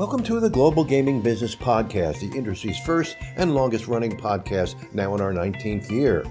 Welcome to the Global Gaming Business Podcast, the industry's first and longest running podcast, now in our 19th year.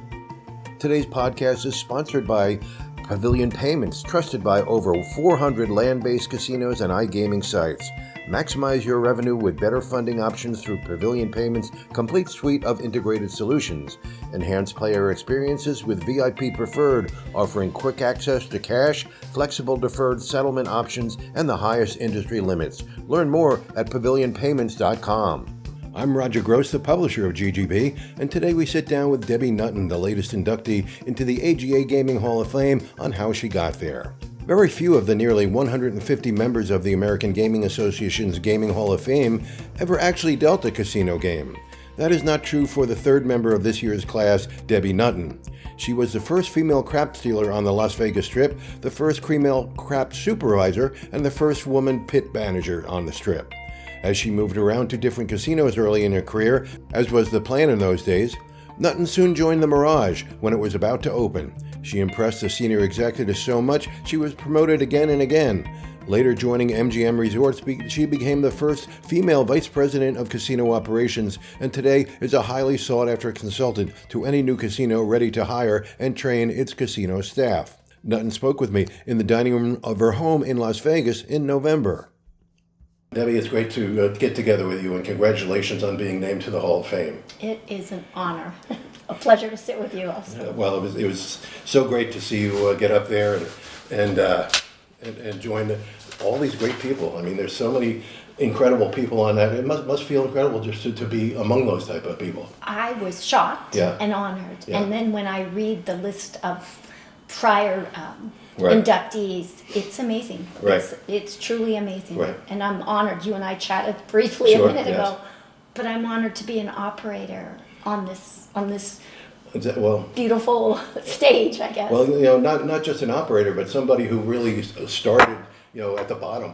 Today's podcast is sponsored by Pavilion Payments, trusted by over 400 land-based casinos and iGaming sites. Maximize your revenue with better funding options through Pavilion Payments' complete suite of integrated solutions. Enhance player experiences with VIP Preferred, offering quick access to cash, flexible deferred settlement options, and the highest industry limits. Learn more at pavilionpayments.com. I'm Roger Gros, the publisher of GGB, and today we sit down with Debi Nutton, the latest inductee into the AGA Gaming Hall of Fame, on how she got there. Very few of the nearly 150 members of the American Gaming Association's Gaming Hall of Fame ever actually dealt a casino game. That is not true for the third member of this year's class, Debi Nutton. She was the first female craps dealer on the Las Vegas Strip, the first female craps supervisor, and the first woman pit manager on the Strip. As she moved around to different casinos early in her career, as was the plan in those days, Nutton soon joined the Mirage when it was about to open. She impressed the senior executives so much she was promoted again and again. Later joining MGM Resorts, she became the first female vice president of casino operations, and today is a highly sought-after consultant to any new casino ready to hire and train its casino staff. Nutton spoke with me in the dining room of her home in Las Vegas in November. Debi, it's great to get together with you, and congratulations on being named to the Hall of Fame. It is an honor. A pleasure to sit with you also. Well, it was so great to see you get up there and join all these great people. I mean, there's so many incredible people on that. It must feel incredible just to be among those type of people. I was shocked and honored. Yeah. And then when I read the list of prior inductees, it's amazing. Right. It's truly amazing. Right. And I'm honored. You and I chatted briefly a minute ago, but I'm honored to be an operator on this beautiful stage, I guess. Well, not just an operator, but somebody who really started, at the bottom.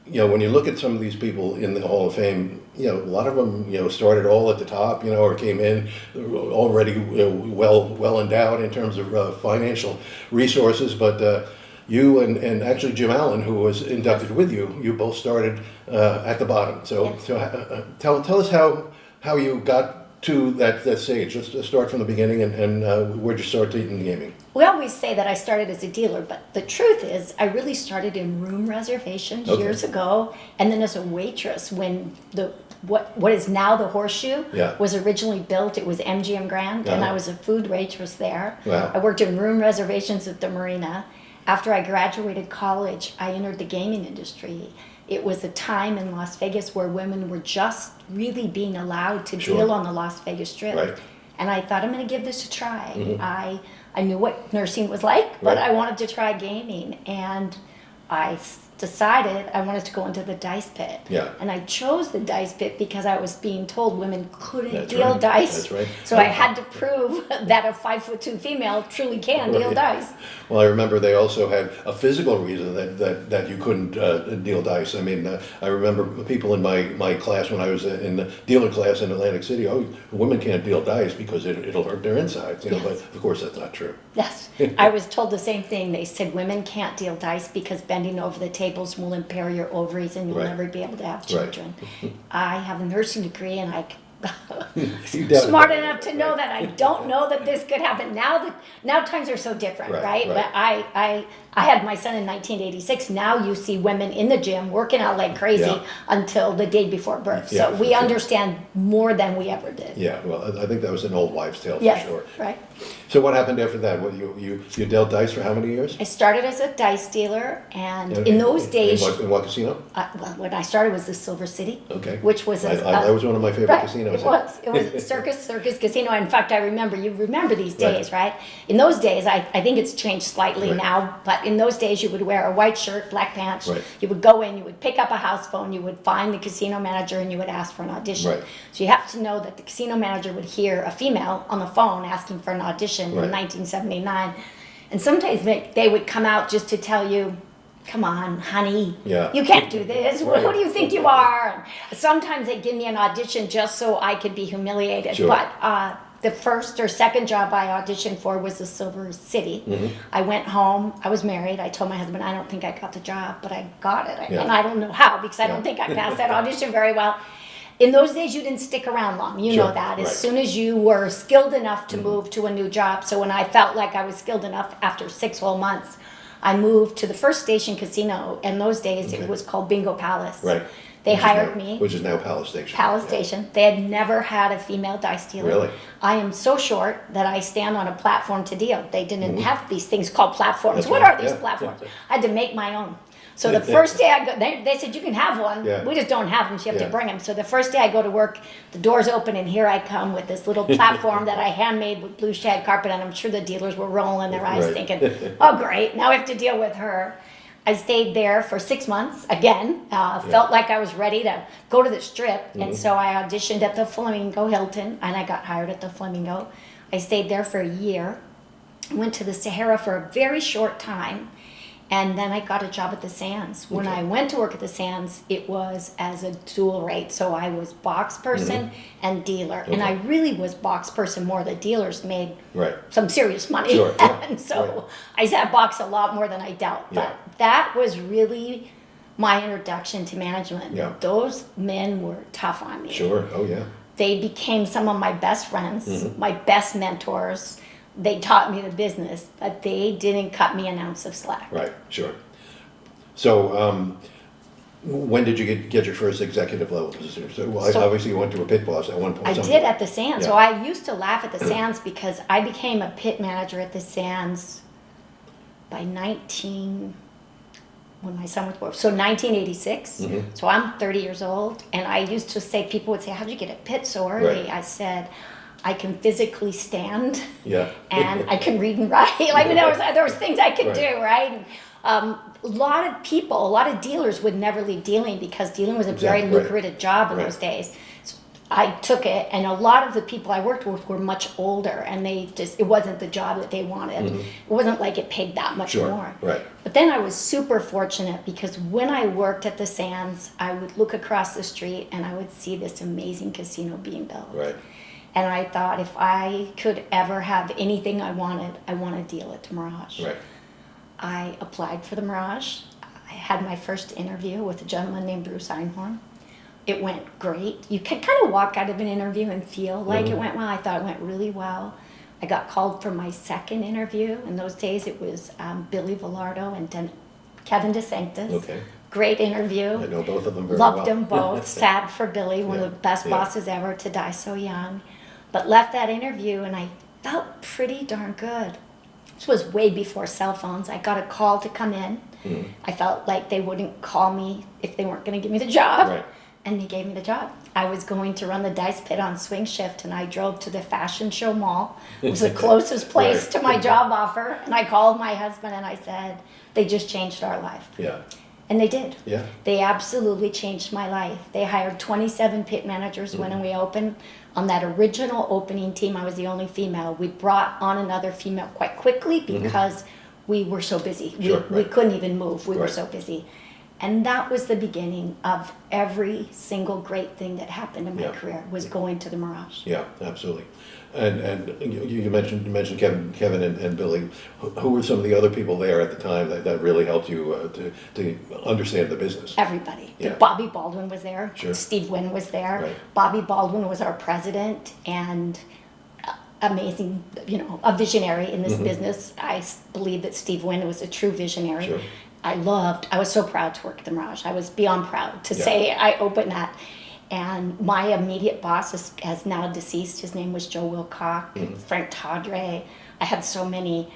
When you look at some of these people in the Hall of Fame, a lot of them, started all at the top, or came in already well endowed in terms of financial resources. But you and actually Jim Allen, who was inducted with you, you both started at the bottom. So tell us how you got to that stage. Let's start from the beginning and where'd you start in gaming? We always say that I started as a dealer, but the truth is I really started in room reservations years ago, and then as a waitress when what is now the Horseshoe was originally built. It was MGM Grand, and I was a food waitress there. Wow. I worked in room reservations at the Marina. After I graduated college, I entered the gaming industry. It was a time in Las Vegas where women were just really being allowed to deal on the Las Vegas Strip. Right. And I thought, I'm going to give this a try. Mm-hmm. I knew what nursing was like, but I wanted to try gaming. And I decided I wanted to go into the dice pit. Yeah. And I chose the dice pit because I was being told women couldn't deal dice. That's right. So I had to prove that a 5'2" female truly can deal dice. Well, I remember they also had a physical reason that you couldn't deal dice. I mean, I remember people in my class when I was in the dealer class in Atlantic City, women can't deal dice because it'll hurt their insides. But of course that's not true. Yes. I was told the same thing. They said women can't deal dice because bending over the tables will impair your ovaries and you'll never be able to have children. Right. I have a nursing degree and I smart enough to know that I don't know that this could happen. Now times are so different, right? But I had my son in 1986. Now you see women in the gym working out like crazy until the day before birth. So we understand more than we ever did. Yeah, well, I think that was an old wives' tale for sure. Right. So what happened after that? Well, you dealt dice for how many years? I started as a dice dealer, and in those days... In what casino? Well, when I started was the Silver City, which was... that was one of my favorite casinos. It was Circus Casino. In fact, you remember these days, right? In those days, I think it's changed slightly now, but in those days you would wear a white shirt, black pants, you would go in, you would pick up a house phone, you would find the casino manager, and you would ask for an audition. Right. So you have to know that the casino manager would hear a female on the phone asking for an audition in 1979, and sometimes they would come out just to tell you, come on, honey, you can't do this. Who do you think you are? And sometimes they'd give me an audition just so I could be humiliated. But The first or second job I auditioned for was the Silver City. I went home. I was married. I told my husband, I don't think I got the job, but I got it. And I don't know how, because I don't think I passed that audition very well. In those days, you didn't stick around long. You know that. As soon as you were skilled enough to move to a new job. So when I felt like I was skilled enough after 6 whole months, I moved to the First Station Casino. In those days, it was called Bingo Palace. Right. They hired me. Which is now Palace Station. Palace Station. They had never had a female dice dealer. Really? I am so short that I stand on a platform to deal. They didn't have these things called platforms. That's What right. are these platforms? I had to make my own. So the first day I go, they said, you can have one. We just don't have them, so you have to bring them. So the first day I go to work, the doors open, and here I come with this little platform that I handmade with blue shag carpet, and I'm sure the dealers were rolling their eyes thinking, oh, great, now I have to deal with her. I stayed there for 6 months, again, felt like I was ready to go to the Strip, and so I auditioned at the Flamingo Hilton, and I got hired at the Flamingo. I stayed there for a year, went to the Sahara for a very short time, and then I got a job at the Sands. When I went to work at the Sands, it was as a dual rate. So I was box person and dealer. And I really was box person more. The dealers made some serious money. And so I sat box a lot more than I dealt. But that was really my introduction to management. Those men were tough on me. They became some of my best friends, my best mentors. They taught me the business, but they didn't cut me an ounce of slack. So, when did you get your first executive level position? So obviously you went to a pit boss at one point. I did at the Sands. So I used to laugh at the Sands because I became a pit manager at the Sands by when my son was born. So 1986. So I'm 30 years old, and I used to say, people would say, how'd you get a pit so early? I said, I can physically stand, and I can read and write. Like there was things I could do, right? A lot of people, a lot of dealers would never leave dealing because dealing was a very lucrative job in those days. So I took it, and a lot of the people I worked with were much older, and it wasn't the job that they wanted. It wasn't like it paid that much more. But then I was super fortunate because when I worked at the Sands, I would look across the street and I would see this amazing casino being built. And I thought, if I could ever have anything I want to deal at the Mirage. I applied for the Mirage. I had my first interview with a gentleman named Bruce Einhorn. It went great. You can kind of walk out of an interview and feel like it went well. I thought it went really well. I got called for my second interview. In those days, it was Billy Villardo and Kevin DeSanctis. Great interview. I know both of them very well. Loved them both. Sad for Billy, one of the best bosses ever to die so young. But left that interview and I felt pretty darn good. This was way before cell phones. I got a call to come in. I felt like they wouldn't call me if they weren't going to give me the job. And they gave me the job. I was going to run the dice pit on swing shift, and I drove to the Fashion Show Mall. It was the closest place to my job offer. And I called my husband and I said, they just changed our life. And they did. They absolutely changed my life. They hired 27 pit managers when we opened. On that original opening team, I was the only female. We brought on another female quite quickly because we were so busy. We couldn't even move. We were so busy. And that was the beginning of every single great thing that happened in my career, was going to the Mirage. Absolutely. And you mentioned Kevin and Billy. Who were some of the other people there at the time that really helped you to understand the business? Everybody. Bobby Baldwin was there. Steve Wynn was there. Bobby Baldwin was our president and amazing, a visionary in this business. I believe that Steve Wynn was a true visionary. I was so proud to work at the Mirage. I was beyond proud to say I opened that. And my immediate boss is now deceased. His name was Joe Wilcock, Frank Tadre. I had so many,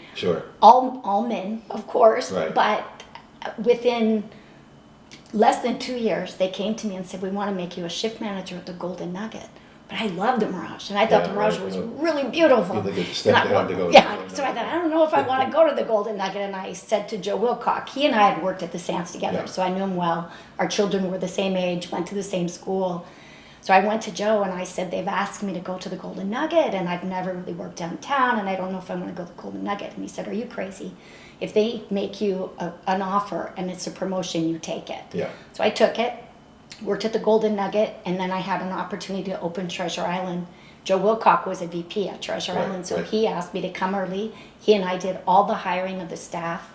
all men, of course, but within less than 2 years, they came to me and said, we want to make you a shift manager at the Golden Nugget. But I loved the Mirage, and I thought the Mirage was really beautiful. You think it's step down to go so I thought, I don't know if I want to go to the Golden Nugget, and I said to Joe Wilcock, he and I had worked at the Sands together, so I knew him well. Our children were the same age, went to the same school. So I went to Joe, and I said, they've asked me to go to the Golden Nugget, and I've never really worked downtown, and I don't know if I want to go to the Golden Nugget. And he said, are you crazy? If they make you an offer and it's a promotion, you take it. So I took it. Worked at the Golden Nugget, and then I had an opportunity to open Treasure Island Joe Wilcock was a VP at Treasure Island, so he asked me to come early. He and I did all the hiring of the staff.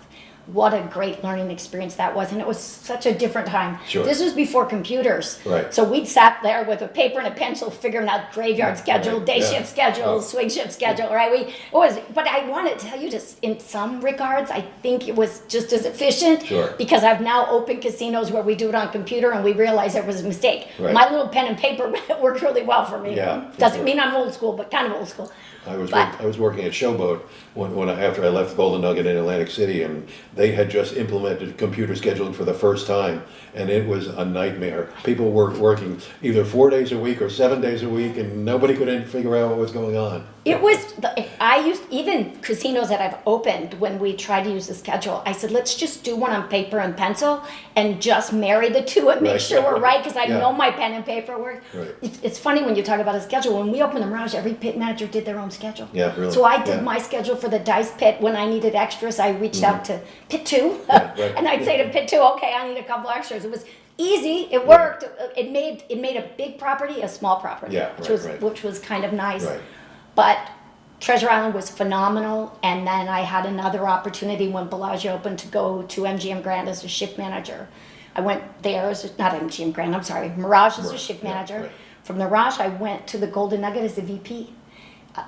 What a great learning experience that was, and it was such a different time. Sure. This was before computers, Right. so we'd sat there with a paper and a pencil figuring out graveyard schedule, day shift schedule, swing shift schedule, right? But I want to tell you, just in some regards, I think it was just as efficient, because I've now opened casinos where we do it on computer and we realize there was a mistake. Right. My little pen and paper worked really well for me. Yeah, Doesn't mean I'm old school, but kind of old school. I was working at Showboat after I left Golden Nugget in Atlantic City, and they had just implemented computer scheduling for the first time, and it was a nightmare. People were working either 4 days a week or 7 days a week, and nobody could figure out what was going on. Even casinos that I've opened, when we tried to use the schedule, I said, let's just do one on paper and pencil and just marry the two and make sure we're right, because I know my pen and paper work. Right. It's funny when you talk about a schedule. When we opened the Mirage, every pit manager did their own schedule. Yeah, really. So I did my schedule for the dice pit. When I needed extras, I reached out to pit 2, and I'd say to pit 2, okay, I need a couple extras. It was easy. It worked. It made a big property a small property, which was kind of nice. Right. But Treasure Island was phenomenal, and then I had another opportunity when Bellagio opened to go to MGM Grand as a shift manager. I went there not MGM Grand, I'm sorry, Mirage as a shift manager. Right. From the Mirage, I went to the Golden Nugget as a VP.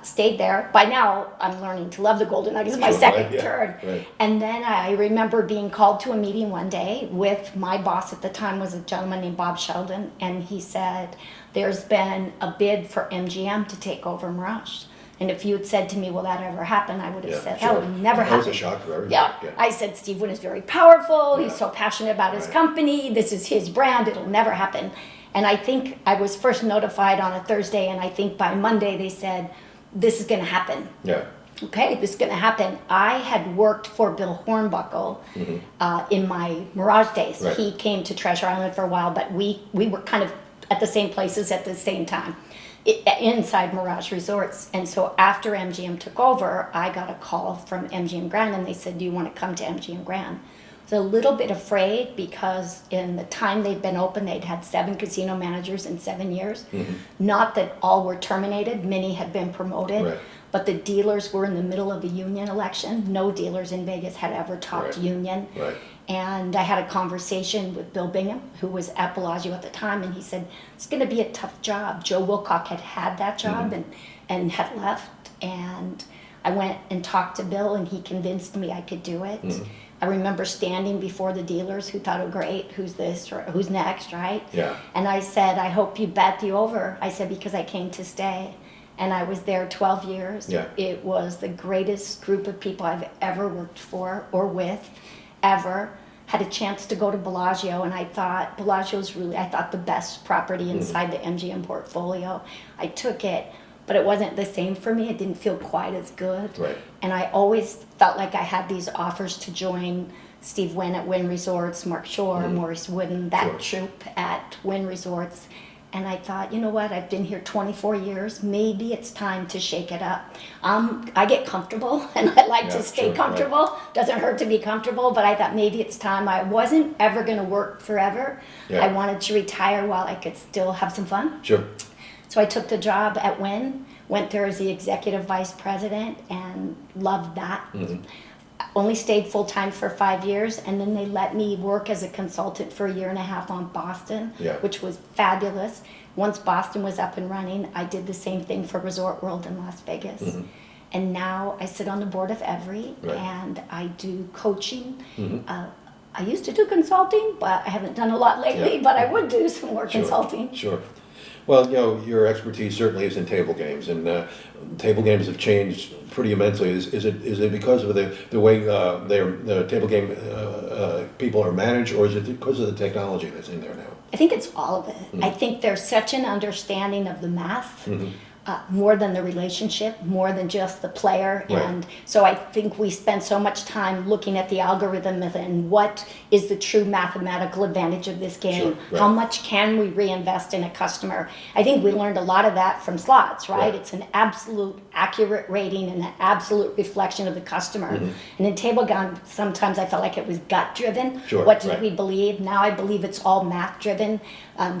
Stayed there. By now, I'm learning to love the Golden Nugget. It's my second turn. Right. And then I remember being called to a meeting one day with my boss at the time, was a gentleman named Bob Sheldon, and he said, there's been a bid for MGM to take over Mirage. And if you had said to me, will that ever happen, I would have said, that would never happen. That was a shock for everybody. Yeah. I said, Steve Wynn is very powerful. He's so passionate about his company. This is his brand. It'll never happen. And I think I was first notified on a Thursday, and I think by Monday they said, this is going to happen. Yeah. Okay, this is going to happen. I had worked for Bill Hornbuckle in my Mirage days. Right. He came to Treasure Island for a while, but we were kind of at the same places at the same time. Inside Mirage Resorts. And so after MGM took over, I got a call from MGM Grand, and they said, do you want to come to MGM Grand? I was a little bit afraid, because in the time they'd been open, they'd had 7 casino managers in 7 years. Not that all were terminated, many had been promoted, but the dealers were in the middle of a union election. No dealers in Vegas had ever talked union. And I had a conversation with Bill Bingham, who was at Bellagio at the time, and he said, it's going to be a tough job. Joe Wilcock had that job and had left, and I went and talked to Bill, and he convinced me I could do it. I remember standing before the dealers who thought, oh great, who's this, or who's next, right? Yeah. And I said, I hope you bet the over. I said, because I came to stay. And I was there 12 years. Yeah. It was the greatest group of people I've ever worked for or with, ever. Had a chance to go to Bellagio, and I thought Bellagio's really, the best property inside the MGM portfolio. I took it, but it wasn't the same for me. It didn't feel quite as good. Right. And I always felt like I had these offers to join Steve Wynn at Wynn Resorts, Mark Shore, Maurice Wooden, that troupe at Wynn Resorts. And I thought, you know what, I've been here 24 years, maybe it's time to shake it up. I get comfortable, and I like to stay comfortable. Right. Doesn't hurt to be comfortable, but I thought maybe it's time. I wasn't ever going to work forever. Yeah. I wanted to retire while I could still have some fun. Sure. So I took the job at Wynn, went there as the executive vice president, and loved that. Only stayed full-time for 5 years, and then they let me work as a consultant for 1.5 years on Boston, which was fabulous. Once Boston was up and running, I did the same thing for Resort World in Las Vegas. And now I sit on the board of Every, and I do coaching. I used to do consulting, but I haven't done a lot lately, but I would do some more consulting. Sure. Well, your expertise certainly is in table games, and table games have changed pretty immensely. Is it because of the way the table game people are managed, or is it because of the technology that's in there now? I think it's all of it. I think there's such an understanding of the math. More than the relationship, more than just the player. Right. And so I think we spend so much time looking at the algorithm and what is the true mathematical advantage of this game. Sure. Right. How much can we reinvest in a customer? I think we learned a lot of that from slots, right? It's an absolute accurate rating and an absolute reflection of the customer. And in table game, sometimes I felt like it was gut driven. Sure. What did we believe? Now I believe it's all math driven.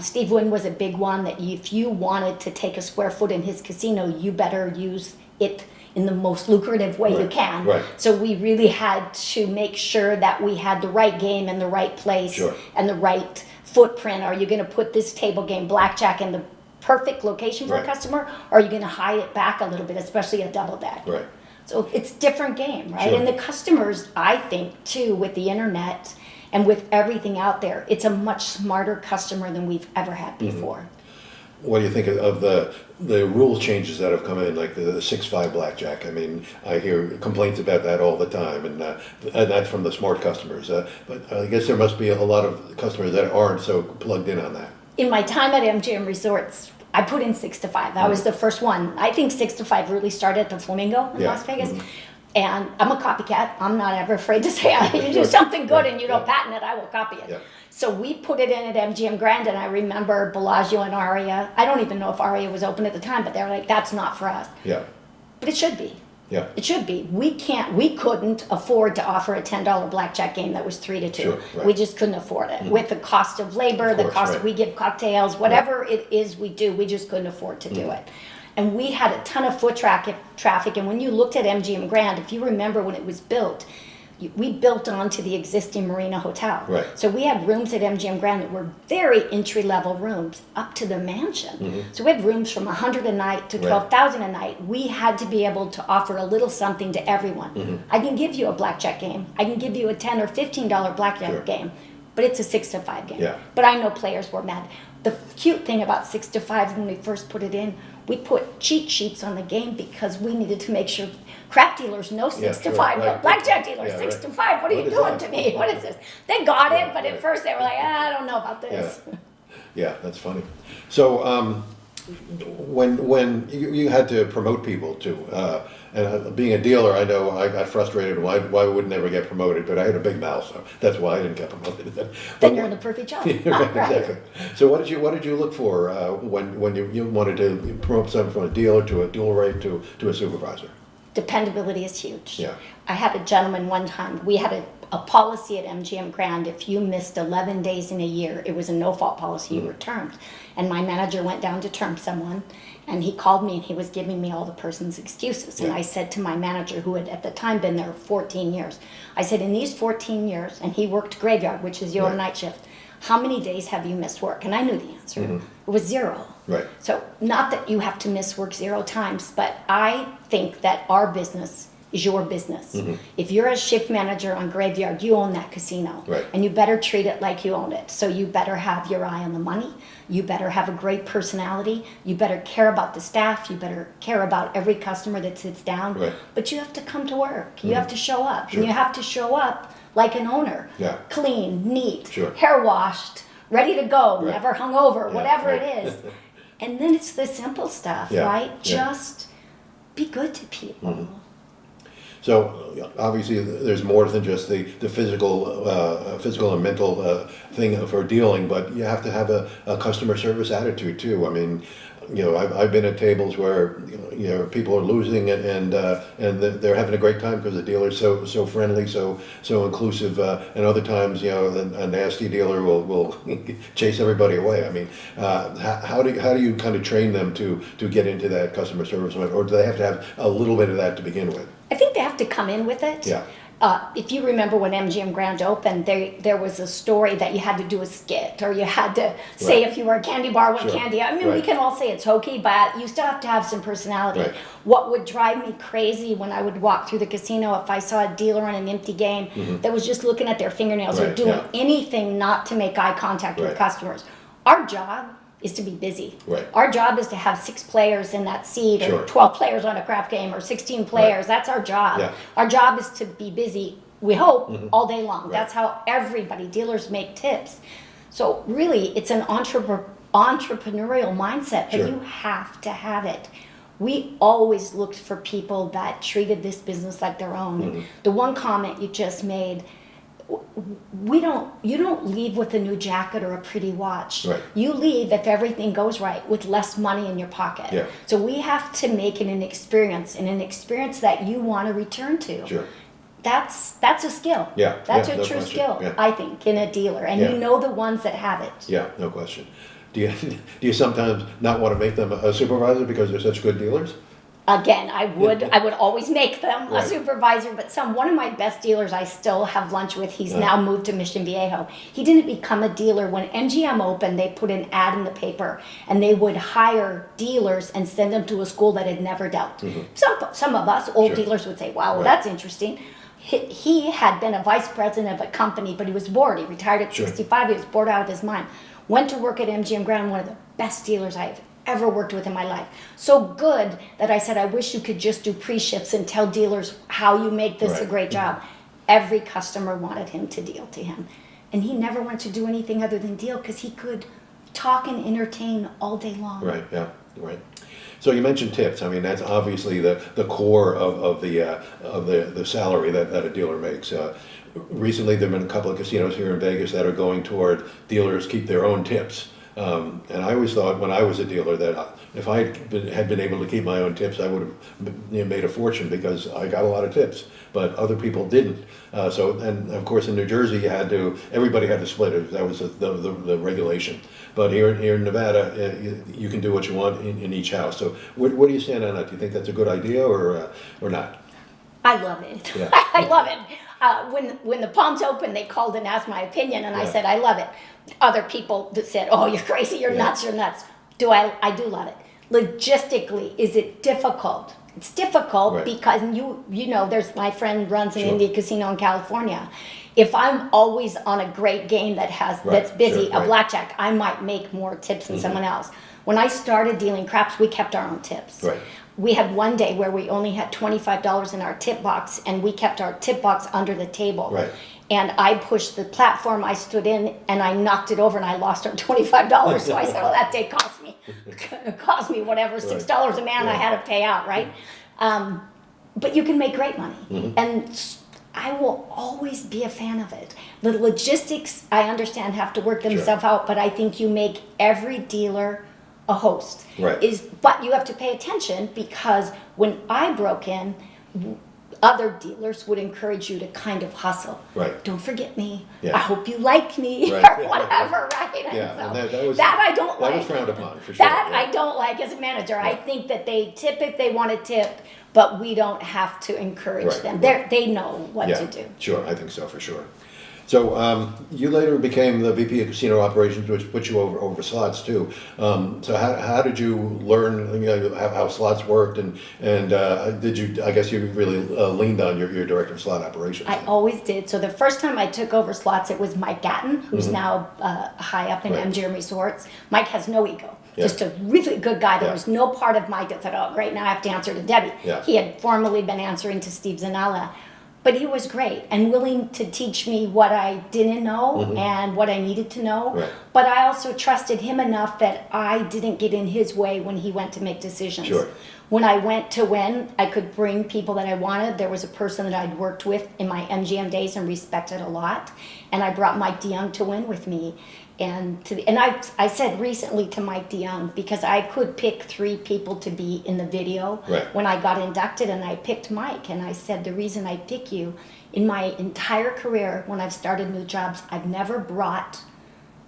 Steve Wynn was a big one, that if you wanted to take a square foot in his this casino, you better use it in the most lucrative way you can. Right. So we really had to make sure that we had the right game in the right place and the right footprint. Are you going to put this table game, blackjack, in the perfect location for a customer, or are you going to hide it back a little bit, especially a double deck? Right. So it's different game, right? And the customers, I think, too, with the internet and with everything out there, it's a much smarter customer than we've ever had before. What do you think of the rule changes that have come in, like the 6-5 blackjack? I mean, I hear complaints about that all the time, and that's from the smart customers. But I guess there must be a lot of customers that aren't so plugged in on that. In my time at MGM Resorts, I put in 6-5. I was the first one. I think 6-5 really started at the Flamingo in Las Vegas. And I'm a copycat. I'm not ever afraid to say, you do something good and you don't patent it, I will copy it. So we put it in at MGM Grand, and I remember Bellagio and Aria. I don't even know if Aria was open at the time, but they were like, that's not for us. But it should be. It should be. We couldn't afford to offer a $10 blackjack game that was 3-2. We just couldn't afford it. With the cost of labor, the cost we give cocktails, whatever it is we do, we just couldn't afford to do it. And we had a ton of foot traffic, and when you looked at MGM Grand, if you remember when it was built, we built onto the existing Marina Hotel. So we had rooms at MGM Grand that were very entry-level rooms up to the mansion. So we had rooms from $100 a night to $12,000 a night. We had to be able to offer a little something to everyone. I can give you a blackjack game. I can give you a $10 or $15 blackjack game, but it's a 6-5 game. But I know players were mad. The cute thing about 6-5, when we first put it in, we put cheat sheets on the game because we needed to make sure crap dealers know 6-5, but blackjack dealers 6-5. What are you doing to me? What is this? They got it, but at first they were like, I don't know about this. Yeah, that's funny. So when you had to promote people too, and being a dealer, I know I got frustrated. Why would never get promoted? But I had a big mouth, so that's why I didn't get promoted. Then you're in the perfect job. Exactly. So what did you look for when you wanted to promote someone from a dealer to a dual rate to a supervisor? Dependability is huge. I had a gentleman one time, we had a policy at MGM Grand, if you missed 11 days in a year, it was a no-fault policy, you were termed. And my manager went down to term someone, and he called me and he was giving me all the person's excuses. And I said to my manager, who had at the time been there 14 years, I said, in these 14 years, and he worked graveyard, which is your night shift, how many days have you missed work? And I knew the answer. It was 0. So not that you have to miss work 0 times, but I think that our business is your business. If you're a shift manager on graveyard, you own that casino. And you better treat it like you own it. So you better have your eye on the money. You better have a great personality. You better care about the staff. You better care about every customer that sits down. But you have to come to work. You have to show up. And you have to show up like an owner. Clean, neat, hair washed, ready to go, never hungover, whatever it is. And then it's the simple stuff, right? Just be good to people. So obviously, there's more than just the physical and mental thing for dealing, but you have to have a customer service attitude too. I mean, I've been at tables where people are losing and they're having a great time because the dealer's so friendly, so inclusive, and other times a nasty dealer will chase everybody away. I mean, how do you kind of train them to get into that customer service, or do they have to have a little bit of that to begin with? I think they have to come in with it. If you remember when MGM Grand opened, there was a story that you had to do a skit, or you had to say if you were a candy bar, what candy. I mean, we can all say it's hokey, but you still have to have some personality. What would drive me crazy when I would walk through the casino, if I saw a dealer on an empty game that was just looking at their fingernails or doing anything not to make eye contact with customers. Our job is to be busy. Our job is to have 6 players in that seat, or 12 players on a craft game, or 16 players. That's our job. Our job is to be busy, we hope, all day long. That's how everybody, dealers make tips. So really, it's an entrepreneurial mindset, but you have to have it. We always looked for people that treated this business like their own. The one comment you just made, you don't leave with a new jacket or a pretty watch. You leave, if everything goes right, with less money in your pocket. So we have to make it an experience, and an experience that you want to return to. that's a skill. Yeah. That's yeah, a no true question. skill, Yeah. I think, in a dealer. And Yeah. you know the ones that have it. Yeah, no question. Do you do you sometimes not want to make them a supervisor because they're such good dealers? Again, I would always make them Right. a supervisor, but one of my best dealers I still have lunch with, he's now moved to Mission Viejo. He didn't become a dealer. When MGM opened, they put an ad in the paper and they would hire dealers and send them to a school that had never dealt. Some of us, old Sure. dealers, would say, wow, Right. that's interesting. He had been a vice president of a company, but he was bored. He retired at Sure. 65. He was bored out of his mind. Went to work at MGM Grand, one of the best dealers I've ever worked with in my life. So good that I said, I wish you could just do pre-shifts and tell dealers how you make this a Right. great job. Every customer wanted him to deal to him. And he never wanted to do anything other than deal because he could talk and entertain all day long. Right. Yeah. Right. So you mentioned tips. I mean, that's obviously the core of the salary that a dealer makes. Recently, there have been a couple of casinos here in Vegas that are going toward dealers keep their own tips. And I always thought when I was a dealer that if I had been able to keep my own tips, I would have made a fortune because I got a lot of tips, but other people didn't. And of course in New Jersey, everybody had to split it. That was the regulation. But here in Nevada, you can do what you want in each house. So where do you stand on that? Do you think that's a good idea or not? I love it. Yeah. I love it. When the Palms opened, they called and asked my opinion, and I Yeah. said, I love it. Other people that said, oh, you're crazy, you're Yeah. nuts, you're nuts. I do love it. Logistically, is it difficult? It's difficult Right. because you know, there's my friend runs an Sure. India casino in California. If I'm always on a great game that's busy, Sure, a right. blackjack, I might make more tips than someone else. When I started dealing craps, we kept our own tips. Right. We had one day where we only had $25 in our tip box, and we kept our tip box under the table. Right. And I pushed the platform, I stood in, and I knocked it over, and I lost our $25. So I said, well, that day cost me whatever, $6 a man I had to pay out, right? But you can make great money. And I will always be a fan of it. The logistics, I understand, have to work themselves out, but I think you make every dealer a host. Right. But you have to pay attention because when I broke in, other dealers would encourage you to kind of hustle. Right. Don't forget me. Yeah. I hope you like me Right. or whatever, right? Yeah, So and that was I don't like. That was frowned upon for sure. That yeah. I don't like as a manager. I think that they tip if they want to tip, but we don't have to encourage Right, them. right. They know what Yeah, to do. sure, I think so for sure. So you later became the VP of Casino Operations, which put you over slots too. So how did you learn how slots worked, and did you? I guess you really leaned on your director of slot operations. I always did. So the first time I took over slots, it was Mike Gatton, who's now high up in Right. MGM Resorts. Mike has no ego. Yeah. Just a really good guy. There Yeah. was no part of Mike that thought, oh, great, now I have to answer to Debbie. Yeah. He had formerly been answering to Steve Zanella. But he was great and willing to teach me what I didn't know and what I needed to know. Right. But I also trusted him enough that I didn't get in his way when he went to make decisions. Sure. When I went to win, I could bring people that I wanted. There was a person that I'd worked with in my MGM days and respected a lot. And I brought Mike DeYoung to win with me. And I said recently to Mike DeYoung, because I could pick 3 people to be in the video Right. when I got inducted, and I picked Mike. And I said, the reason I pick you, in my entire career, when I've started new jobs, I've never brought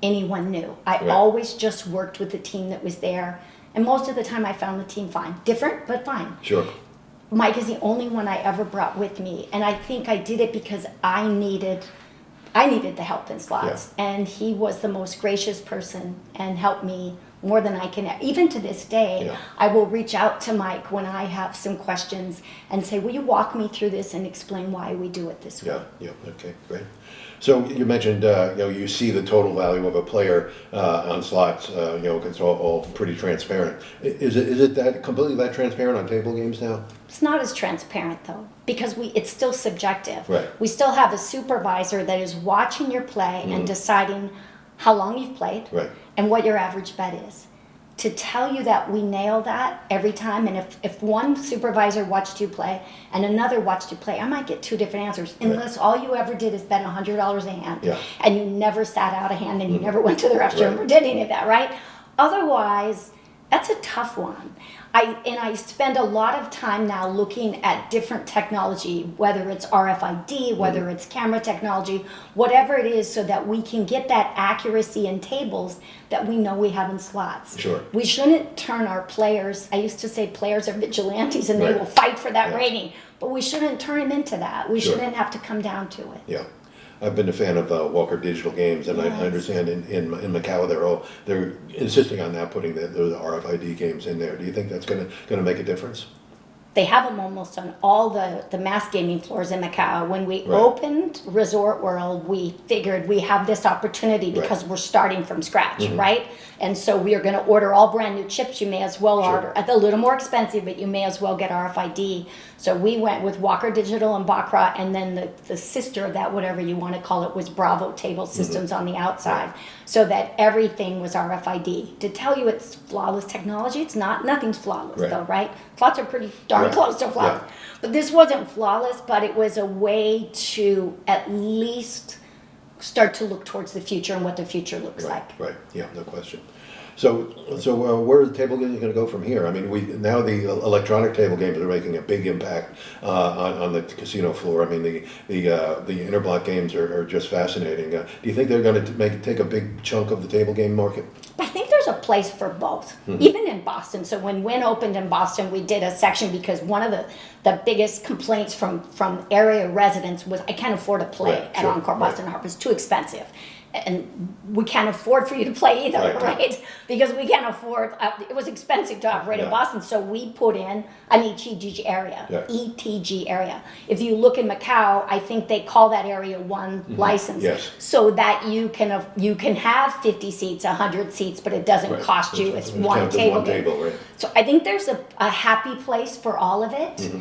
anyone new. I Right. always just worked with the team that was there. And most of the time I found the team fine. Different, but fine. Sure. Mike is the only one I ever brought with me. And I think I did it because I needed the help in slots. Yeah. And he was the most gracious person and helped me more than I can. Even to this day, Yeah. I will reach out to Mike when I have some questions and say, will you walk me through this and explain why we do it this way? Yeah. Okay. Great. So you mentioned you see the total value of a player on slots. It's all pretty transparent. Is it that completely that transparent on table games now? It's not as transparent though, because it's still subjective. Right. We still have a supervisor that is watching your play and deciding how long you've played Right. and what your average bet is. To tell you that we nail that every time, and if one supervisor watched you play and another watched you play, I might get 2 different answers, unless all you ever did is bet $100 a hand, Yeah. and you never sat out a hand and you never went to the restroom Right. or did any of that, right? Otherwise, That's a tough one. I spend a lot of time now looking at different technology, whether it's RFID, whether it's camera technology, whatever it is, so that we can get that accuracy in tables that we know we have in slots. Sure. We shouldn't turn our players, I used to say players are vigilantes and they will fight for that rating, but we shouldn't turn them into that. We shouldn't have to come down to it. Yeah. I've been a fan of Walker Digital Games, and I understand in Macau they're insisting on now putting the RFID games in there. Do you think that's going to make a difference? They have them almost on all the mass gaming floors in Macau. When we opened Resort World, we figured we have this opportunity because we're starting from scratch, right? And so we are going to order all brand new chips. You may as well order. It's a little more expensive, but you may as well get RFID. So we went with Walker Digital and Baccarat, and then the sister of that, whatever you want to call it, was Bravo Table Systems on the outside, so that everything was RFID. To tell you it's flawless technology, it's not. Nothing's flawless though, right? Slots are pretty darn close to flawless. But this wasn't flawless, but it was a way to at least start to look towards the future and what the future looks like. Right, yeah, no question. So where are the table games going to go from here? I mean, now the electronic table games are making a big impact on the casino floor. I mean, the interblock games are just fascinating. Do you think they're going to take a big chunk of the table game market? I think there's a place for both, even in Boston. So when Wynn opened in Boston, we did a section because one of the biggest complaints from area residents was, I can't afford to play at Encore Boston Harbor. It's too expensive. And we can't afford for you to play either, right? Because we can't afford, it was expensive to operate in Boston, so we put in an ETG area, ETG area. If you look in Macau, I think they call that area one license, so that you can have 50 seats, 100 seats, but it doesn't cost you, it's one table game. So I think there's a happy place for all of it.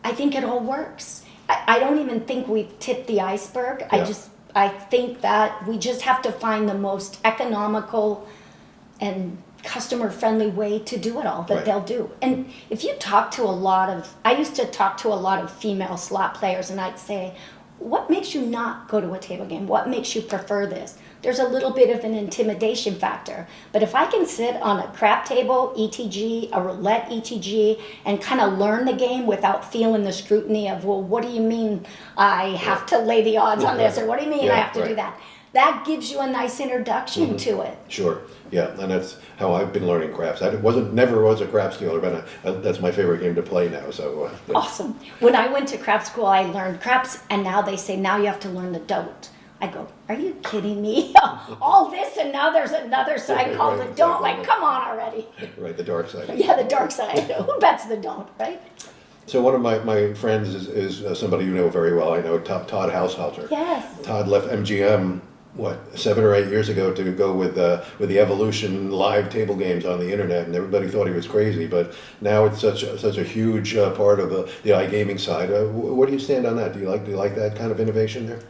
I think it all works. I don't even think we've tipped the iceberg. I think that we just have to find the most economical and customer-friendly way to do it all that they'll do. And if you talk to I used to talk to a lot of female slot players, and I'd say, what makes you not go to a table game? What makes you prefer this? There's a little bit of an intimidation factor. But if I can sit on a crap table, ETG, a roulette ETG, and kind of learn the game without feeling the scrutiny of, well, what do you mean I have to lay the odds on this? Or what do you mean I have to do that? That gives you a nice introduction to it. Sure. Yeah, and that's how I've been learning craps. I never was a craps dealer, but that's my favorite game to play now. So awesome. When I went to crap school, I learned craps, and now they say now you have to learn the don't. I go, are you kidding me? All this, and now there's another side called the don't. Like, come on already. Right, the dark side. Yeah, the dark side. Who bets the don't, right? So one of my friends is somebody you know very well. I know Todd Haushalter. Yes. Todd left MGM 7 or 8 years ago to go with the Evolution live table games on the internet, and everybody thought he was crazy. But now it's such a huge part of the iGaming side. What do you stand on that? Do you like that kind of innovation there?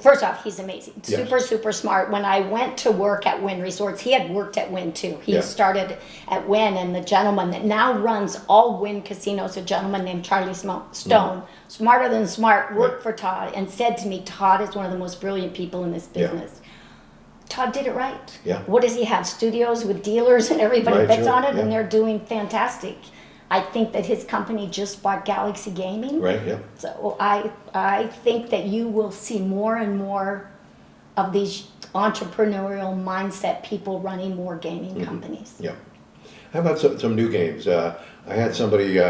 First off, he's amazing. Super smart. When I went to work at Wynn Resorts, he had worked at Wynn too. He started at Wynn, and the gentleman that now runs all Wynn casinos, a gentleman named Charlie Stone, smarter than smart, worked for Todd and said to me, Todd is one of the most brilliant people in this business. Todd did it right. What does he have? Studios with dealers and everybody bets on it, and they're doing fantastic. I think that his company just bought Galaxy Gaming. Right, yeah. So I think that you will see more and more of these entrepreneurial mindset people running more gaming companies. Yeah. How about some new games? I had somebody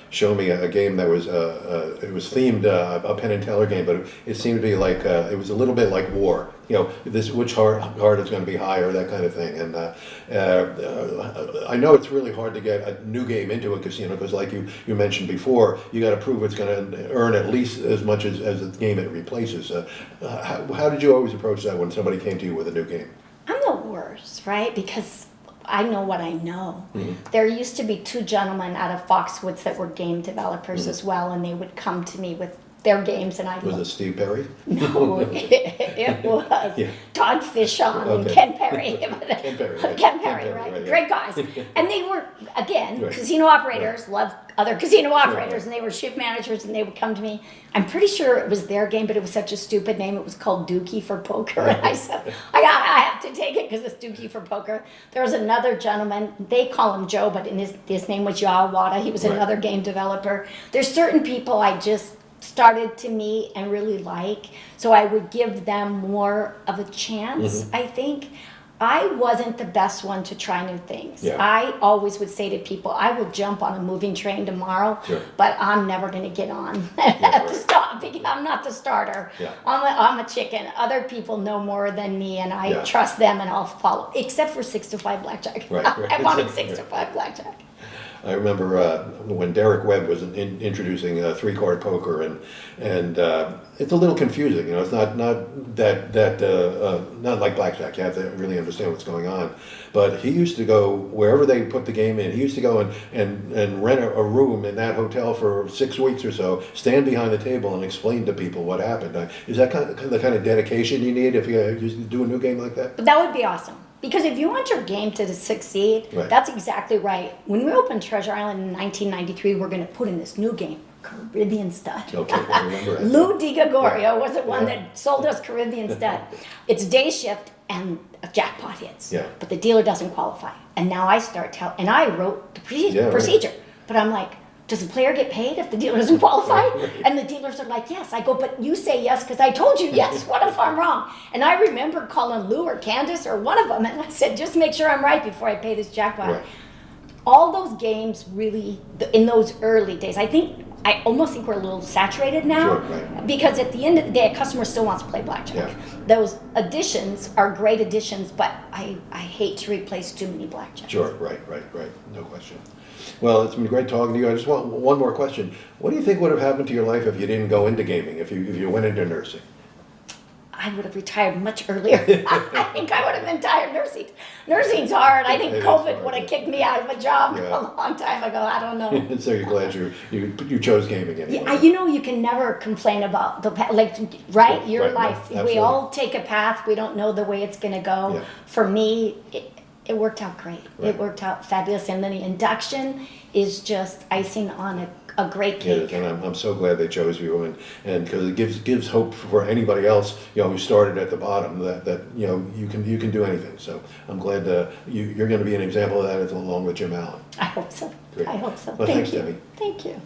show me a game that was it was themed a Penn and Teller game, but it seemed to be like it was a little bit like war. You know, which card is going to be higher, that kind of thing. And I know it's really hard to get a new game into a casino because, like you mentioned before, you got to prove it's going to earn at least as much as the game it replaces. How did you always approach that when somebody came to you with a new game? I'm the worst, right? Because I know what I know. There used to be 2 gentlemen out of Foxwoods that were game developers as well, and they would come to me with their games, and I Was it Steve Perry? No, it was Todd Fishon and Ken Perry. Ken Perry, right. Ken Perry, right? Great guys. And they were, again, casino operators, love other casino operators, and they were shift managers, and they would come to me. I'm pretty sure it was their game, but it was such a stupid name. It was called Dookie for Poker. And I said, I have to take it because it's Dookie for Poker. There was another gentleman, they call him Joe, but his name was Yawawada. He was another game developer. There's certain people I just started to meet and really like, so I would give them more of a chance. I think I wasn't the best one to try new things. I always would say to people, I will jump on a moving train tomorrow, but I'm never going to get on at the stop because I'm not the starter. I'm a chicken. Other people know more than me, and I trust them, and I'll follow, except for 6 to 5 blackjack. I wanted 6 to 5 blackjack. I remember when Derek Webb was introducing three-card poker, and it's a little confusing. You know, it's not like blackjack. You have to really understand what's going on. But he used to go wherever they put the game in. He used to go and rent a room in that hotel for 6 weeks or so, stand behind the table and explain to people what happened. Is that the kind of dedication you need if you do a new game like that? That would be awesome. Because if you want your game to succeed, that's exactly right. When we opened Treasure Island in 1993, we're going to put in this new game, Caribbean Stud. Okay, I remember that. Lou DiGregorio was the one that sold us Caribbean Stud. It's day shift and a jackpot hits, but the dealer doesn't qualify. And now I start and I wrote the procedure, but I'm like, does the player get paid if the dealer doesn't qualify? And the dealers are like, yes. I go, but you say yes because I told you yes. What if I'm wrong? And I remember calling Lou or Candace or one of them, and I said, just make sure I'm right before I pay this jackpot. All those games really, in those early days, I almost think we're a little saturated now, because at the end of the day, a customer still wants to play blackjack. Those additions are great additions, but I hate to replace too many blackjacks. Right. No question. Well, it's been great talking to you. I just want one more question. What do you think would have happened to your life if you didn't go into gaming, if you went into nursing? I would have retired much earlier. I think I would have been tired. Nursing's hard. I think COVID would have kicked me out of a job a long time ago. I don't know. So you're glad you chose gaming anyway. Yeah, you can never complain about your life. Absolutely. We all take a path. We don't know the way it's going to go. For me, it worked out great. It worked out fabulous, and then the induction is just icing on a great cake. Yeah, and I'm so glad they chose you, and because it gives hope for anybody else, who started at the bottom, that you can do anything. So I'm glad you're going to be an example of that along with Jim Allen. I hope so. Great. I hope so. Well, thanks, Debbie. Thank you.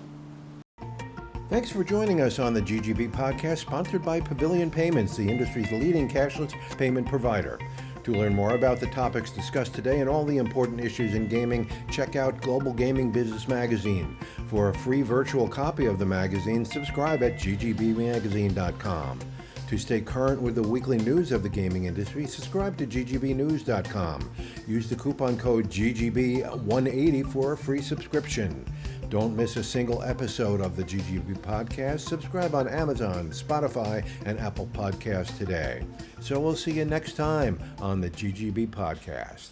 Thanks for joining us on the GGB podcast, sponsored by Pavilion Payments, the industry's leading cashless payment provider. To learn more about the topics discussed today and all the important issues in gaming, check out Global Gaming Business Magazine. For a free virtual copy of the magazine, subscribe at ggbmagazine.com. To stay current with the weekly news of the gaming industry, subscribe to ggbnews.com. Use the coupon code GGB180 for a free subscription. Don't miss a single episode of the GGB podcast. Subscribe on Amazon, Spotify, and Apple Podcasts today. So we'll see you next time on the GGB podcast.